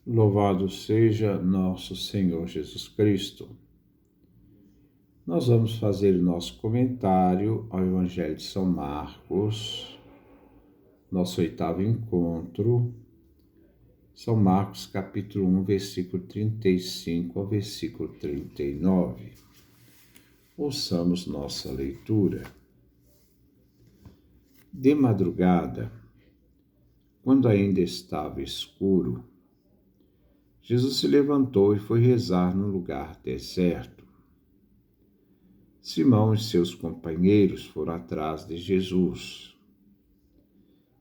Louvado seja nosso Senhor Jesus Cristo. Nós vamos fazer o nosso comentário ao Evangelho de São Marcos, nosso 8º encontro, São Marcos capítulo 1, versículo 35 ao versículo 39. Ouçamos nossa leitura. De madrugada, quando ainda estava escuro, Jesus se levantou e foi rezar num lugar deserto. Simão e seus companheiros foram atrás de Jesus.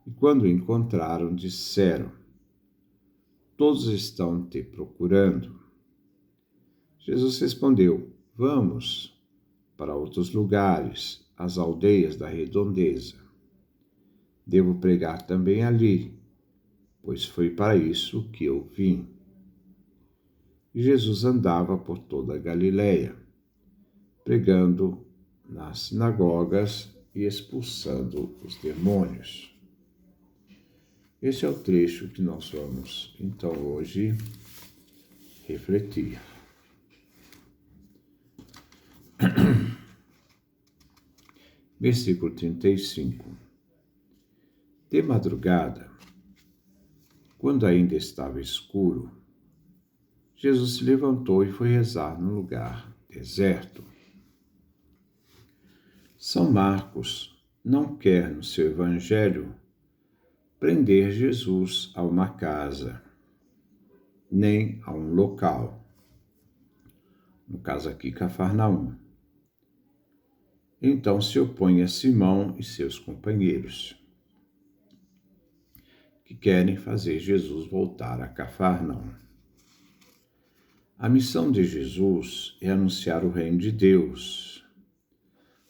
E quando o encontraram, disseram: "Todos estão te procurando." Jesus respondeu: "Vamos para outros lugares, as aldeias da redondeza. Devo pregar também ali, pois foi para isso que eu vim." E Jesus andava por toda a Galileia, pregando nas sinagogas e expulsando os demônios. Esse é o trecho que nós vamos, então, hoje refletir. Versículo 35. De madrugada, quando ainda estava escuro, Jesus se levantou e foi rezar num lugar deserto. São Marcos não quer, no seu evangelho, prender Jesus a uma casa, nem a um local. No caso aqui, Cafarnaum. Então se opõe a Simão e seus companheiros, que querem fazer Jesus voltar a Cafarnaum. A missão de Jesus é anunciar o reino de Deus,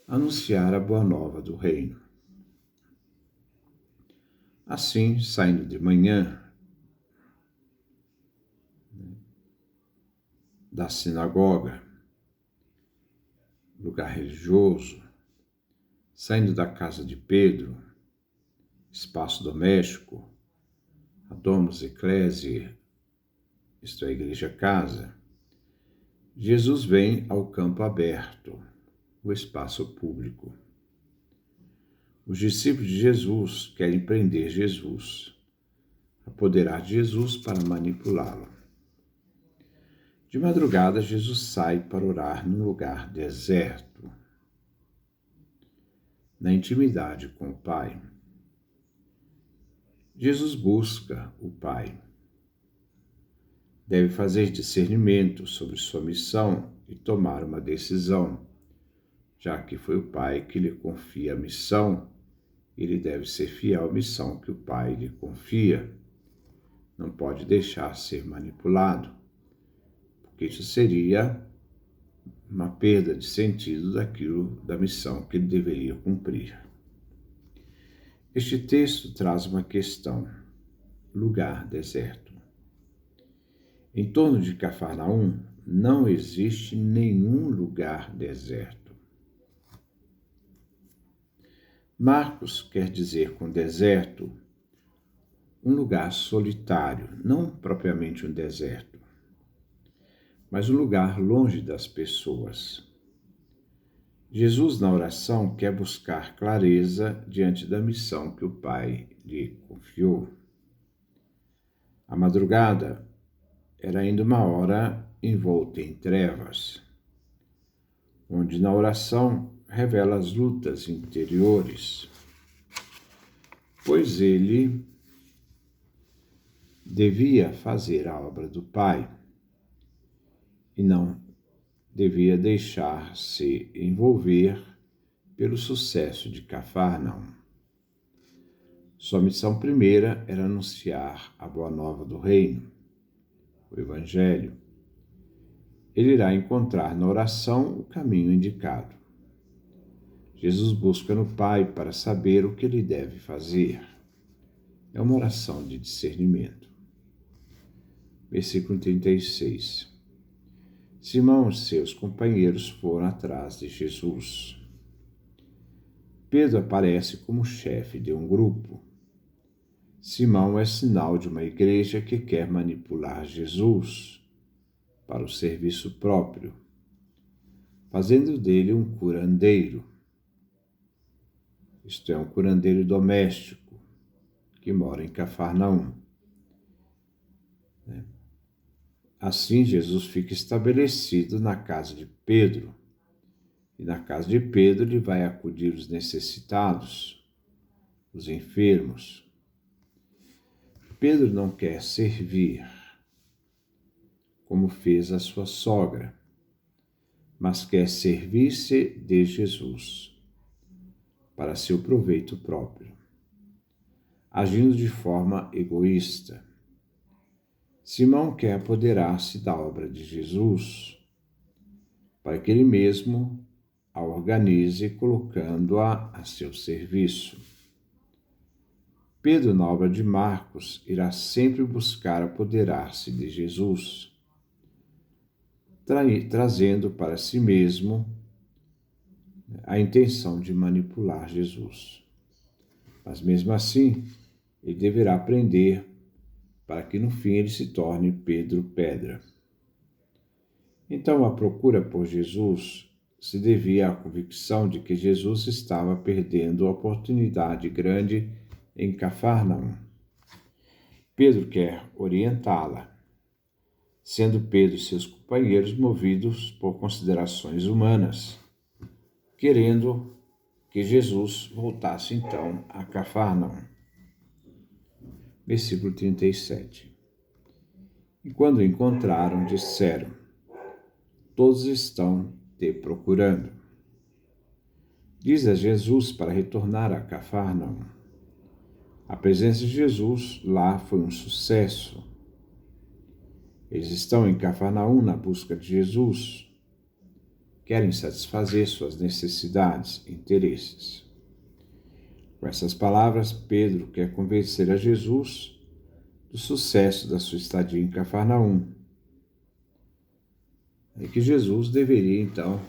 anunciar a boa nova do reino. Assim, saindo de manhã da sinagoga, lugar religioso, saindo da casa de Pedro, espaço doméstico, a domus ecclesiae, isto é, a igreja-casa, Jesus vem ao campo aberto, o espaço público. Os discípulos de Jesus querem prender Jesus, apoderar de Jesus para manipulá-lo. De madrugada, Jesus sai para orar num lugar deserto, na intimidade com o Pai. Jesus busca o Pai. Deve fazer discernimento sobre sua missão e tomar uma decisão. Já que foi o Pai que lhe confia a missão, ele deve ser fiel à missão que o Pai lhe confia. Não pode deixar ser manipulado, porque isso seria uma perda de sentido da missão que ele deveria cumprir. Este texto traz uma questão: lugar deserto. Em torno de Cafarnaum não existe nenhum lugar deserto. Marcos quer dizer com deserto um lugar solitário, não propriamente um deserto, mas um lugar longe das pessoas. Jesus, na oração, quer buscar clareza diante da missão que o Pai lhe confiou. A madrugada era ainda uma hora envolta em trevas, onde na oração revela as lutas interiores, pois ele devia fazer a obra do Pai e não devia deixar-se envolver pelo sucesso de Cafarnaum. Sua missão primeira era anunciar a boa nova do reino, o Evangelho. Ele irá encontrar na oração o caminho indicado. Jesus busca no Pai para saber o que ele deve fazer. É uma oração de discernimento. Versículo 36. Simão e seus companheiros foram atrás de Jesus. Pedro aparece como chefe de um grupo. Simão é sinal de uma igreja que quer manipular Jesus para o serviço próprio, fazendo dele um curandeiro, isto é, um curandeiro doméstico, que mora em Cafarnaum. Assim, Jesus fica estabelecido na casa de Pedro, e na casa de Pedro ele vai acudir os necessitados, os enfermos. Pedro não quer servir, como fez a sua sogra, mas quer servir-se de Jesus, para seu proveito próprio, agindo de forma egoísta. Simão quer apoderar-se da obra de Jesus, para que ele mesmo a organize, colocando-a a seu serviço. Pedro, na obra de Marcos, irá sempre buscar apoderar-se de Jesus, trazendo para si mesmo a intenção de manipular Jesus. Mas mesmo assim, ele deverá aprender para que no fim ele se torne Pedro Pedra. Então a procura por Jesus se devia à convicção de que Jesus estava perdendo a oportunidade grande em Cafarnaum. Pedro quer orientá-la, sendo Pedro e seus companheiros movidos por considerações humanas, querendo que Jesus voltasse então a Cafarnaum. Versículo 37. E quando o encontraram, disseram: todos estão te procurando. Diz a Jesus para retornar a Cafarnaum. A presença de Jesus lá foi um sucesso. Eles estão em Cafarnaum na busca de Jesus. Querem satisfazer suas necessidades e interesses. Com essas palavras, Pedro quer convencer a Jesus do sucesso da sua estadia em Cafarnaum. E que Jesus deveria, então,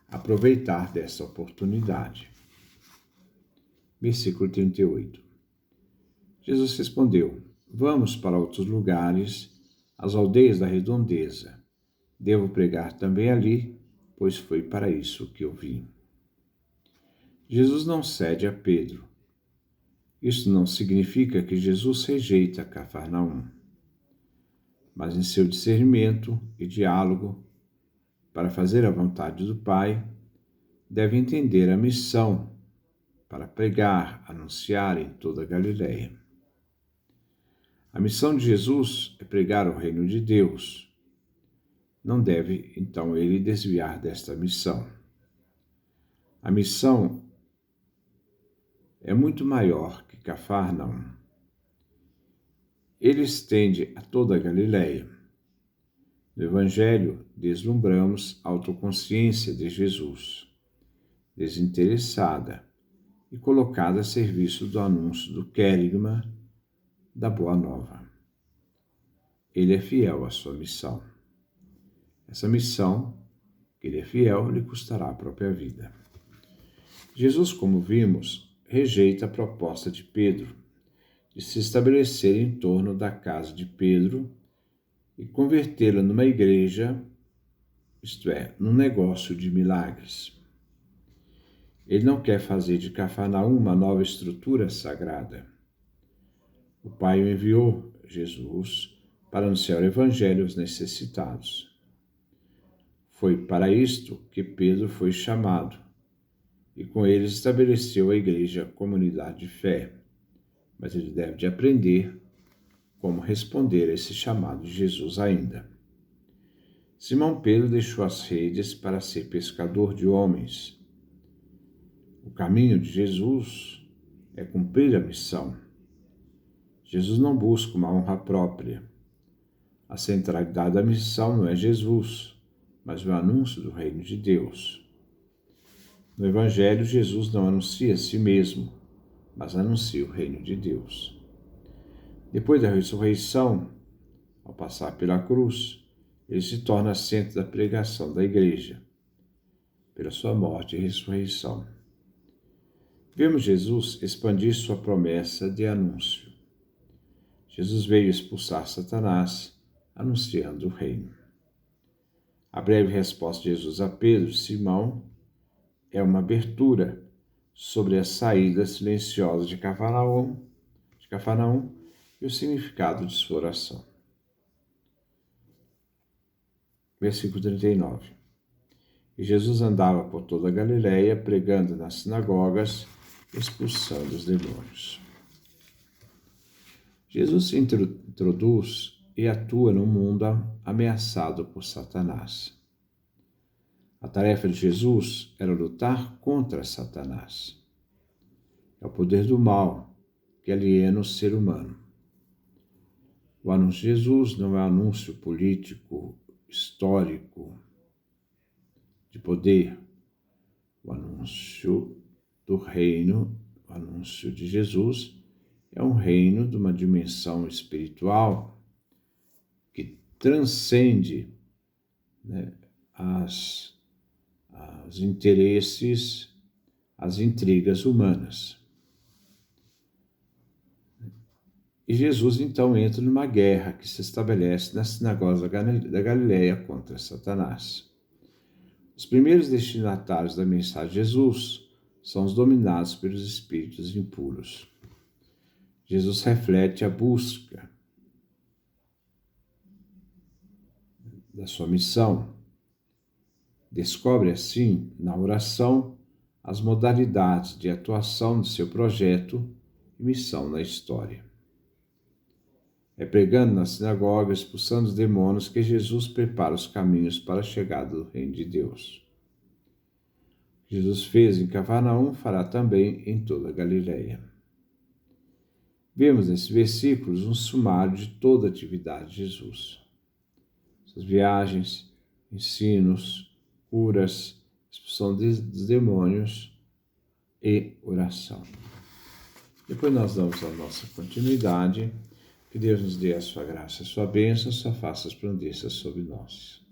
aproveitar dessa oportunidade. Versículo 38. Jesus respondeu: vamos para outros lugares, as aldeias da redondeza. Devo pregar também ali, pois foi para isso que eu vim. Jesus não cede a Pedro. Isso não significa que Jesus rejeita Cafarnaum, mas em seu discernimento e diálogo para fazer a vontade do Pai, deve entender a missão para pregar, anunciar em toda a Galileia. A missão de Jesus é pregar o reino de Deus. Não deve, então, ele desviar desta missão. A missão é muito maior que Cafarnaum. Ele estende a toda a Galileia. No Evangelho, deslumbramos a autoconsciência de Jesus, desinteressada e colocada a serviço do anúncio do querigma da Boa Nova. Ele é fiel à sua missão. Essa missão, que ele é fiel, lhe custará a própria vida. Jesus, como vimos, rejeita a proposta de Pedro de se estabelecer em torno da casa de Pedro e convertê-la numa igreja, isto é, num negócio de milagres. Ele não quer fazer de Cafarnaum uma nova estrutura sagrada. O Pai o enviou, Jesus, para anunciar o Evangelho aos necessitados. Foi para isto que Pedro foi chamado, e com ele estabeleceu a igreja comunidade de fé. Mas ele deve de aprender como responder a esse chamado de Jesus ainda. Simão Pedro deixou as redes para ser pescador de homens. O caminho de Jesus é cumprir a missão. Jesus não busca uma honra própria. A centralidade da missão não é Jesus, mas o anúncio do reino de Deus. No Evangelho, Jesus não anuncia a si mesmo, mas anuncia o reino de Deus. Depois da ressurreição, ao passar pela cruz, ele se torna centro da pregação da igreja, pela sua morte e ressurreição. Vemos Jesus expandir sua promessa de anúncio. Jesus veio expulsar Satanás, anunciando o reino. A breve resposta de Jesus a Pedro, Simão, é uma abertura sobre a saída silenciosa de Cafarnaum e o significado de sua oração. Versículo 39. E Jesus andava por toda a Galileia, pregando nas sinagogas, expulsando os demônios. Jesus se introduz e atua num mundo ameaçado por Satanás. A tarefa de Jesus era lutar contra Satanás. É o poder do mal que aliena o ser humano. O anúncio de Jesus não é um anúncio político, histórico, de poder. O anúncio do reino, o anúncio de Jesus, é um reino de uma dimensão espiritual que transcende, né, os interesses, as intrigas humanas. E Jesus então entra numa guerra que se estabelece nas sinagogas da Galileia contra Satanás. Os primeiros destinatários da mensagem de Jesus são os dominados pelos espíritos impuros. Jesus reflete a busca da sua missão. Descobre, assim, na oração, as modalidades de atuação de seu projeto e missão na história. É pregando na sinagoga, expulsando os demônios, que Jesus prepara os caminhos para a chegada do reino de Deus. O que Jesus fez em Cafarnaum, fará também em toda a Galileia. Vemos nesses versículos um sumário de toda a atividade de Jesus. Suas viagens, ensinos, curas, expulsão dos demônios e oração. Depois nós damos a nossa continuidade. Que Deus nos dê a sua graça, a sua bênção, a sua face resplandeça sobre nós.